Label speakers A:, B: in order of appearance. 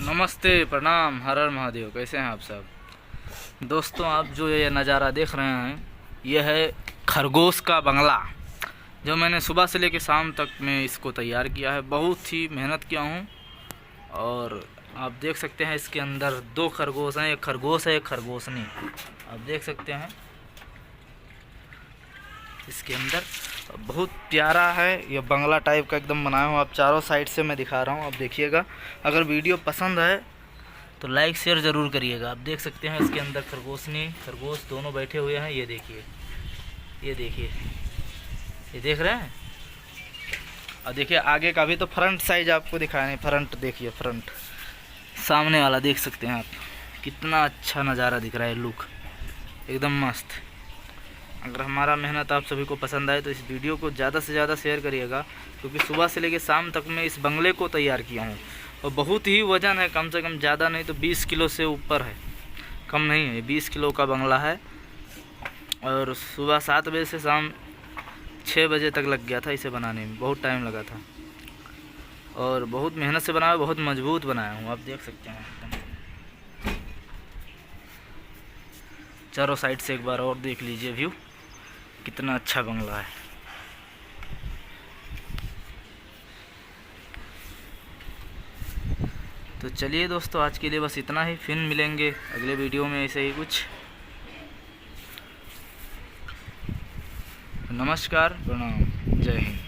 A: नमस्ते, प्रणाम, हर हर महादेव। कैसे हैं आप सब दोस्तों? आप जो ये नज़ारा देख रहे हैं यह है खरगोश का बंगला, जो मैंने सुबह से लेकर शाम तक में इसको तैयार किया है। बहुत ही मेहनत किया हूँ और आप देख सकते हैं इसके अंदर 2 खरगोश हैं। एक खरगोश है, एक खरगोशनी। आप देख सकते हैं इसके अंदर बहुत प्यारा है। ये बंगला टाइप का एकदम बनाया हूँ। आप चारों साइड से मैं दिखा रहा हूँ, आप देखिएगा। अगर वीडियो पसंद है तो लाइक शेयर ज़रूर करिएगा। आप देख सकते हैं इसके अंदर खरगोशनी खरगोश दोनों बैठे हुए हैं। ये देखिए, ये देखिए, ये देख रहे हैं। और देखिए आगे का भी तो फ्रंट साइज आपको दिखाया नहीं। फ्रंट देखिए, फ्रंट सामने वाला देख सकते हैं आप। कितना अच्छा नज़ारा दिख रहा है, लुक एकदम मस्त। अगर हमारा मेहनत आप सभी को पसंद आए तो इस वीडियो को ज़्यादा से ज़्यादा शेयर करिएगा, क्योंकि सुबह से लेकर शाम तक मैं इस बंगले को तैयार किया हूँ। और बहुत ही वज़न है, कम से कम ज़्यादा नहीं तो 20 किलो से ऊपर है, कम नहीं है। 20 किलो का बंगला है। और सुबह 7 बजे से शाम 6 बजे तक लग गया था इसे बनाने में, बहुत टाइम लगा था। और बहुत मेहनत से बनाया, बहुत मजबूत बनाया हूँ। आप देख सकते हैं एकदम चारों साइड से। एक बार और देख लीजिए व्यू, कितना अच्छा बंगला है। तो चलिए दोस्तों, आज के लिए बस इतना ही। फिर मिलेंगे अगले वीडियो में ऐसे ही कुछ। नमस्कार, प्रणाम, जय हिंद।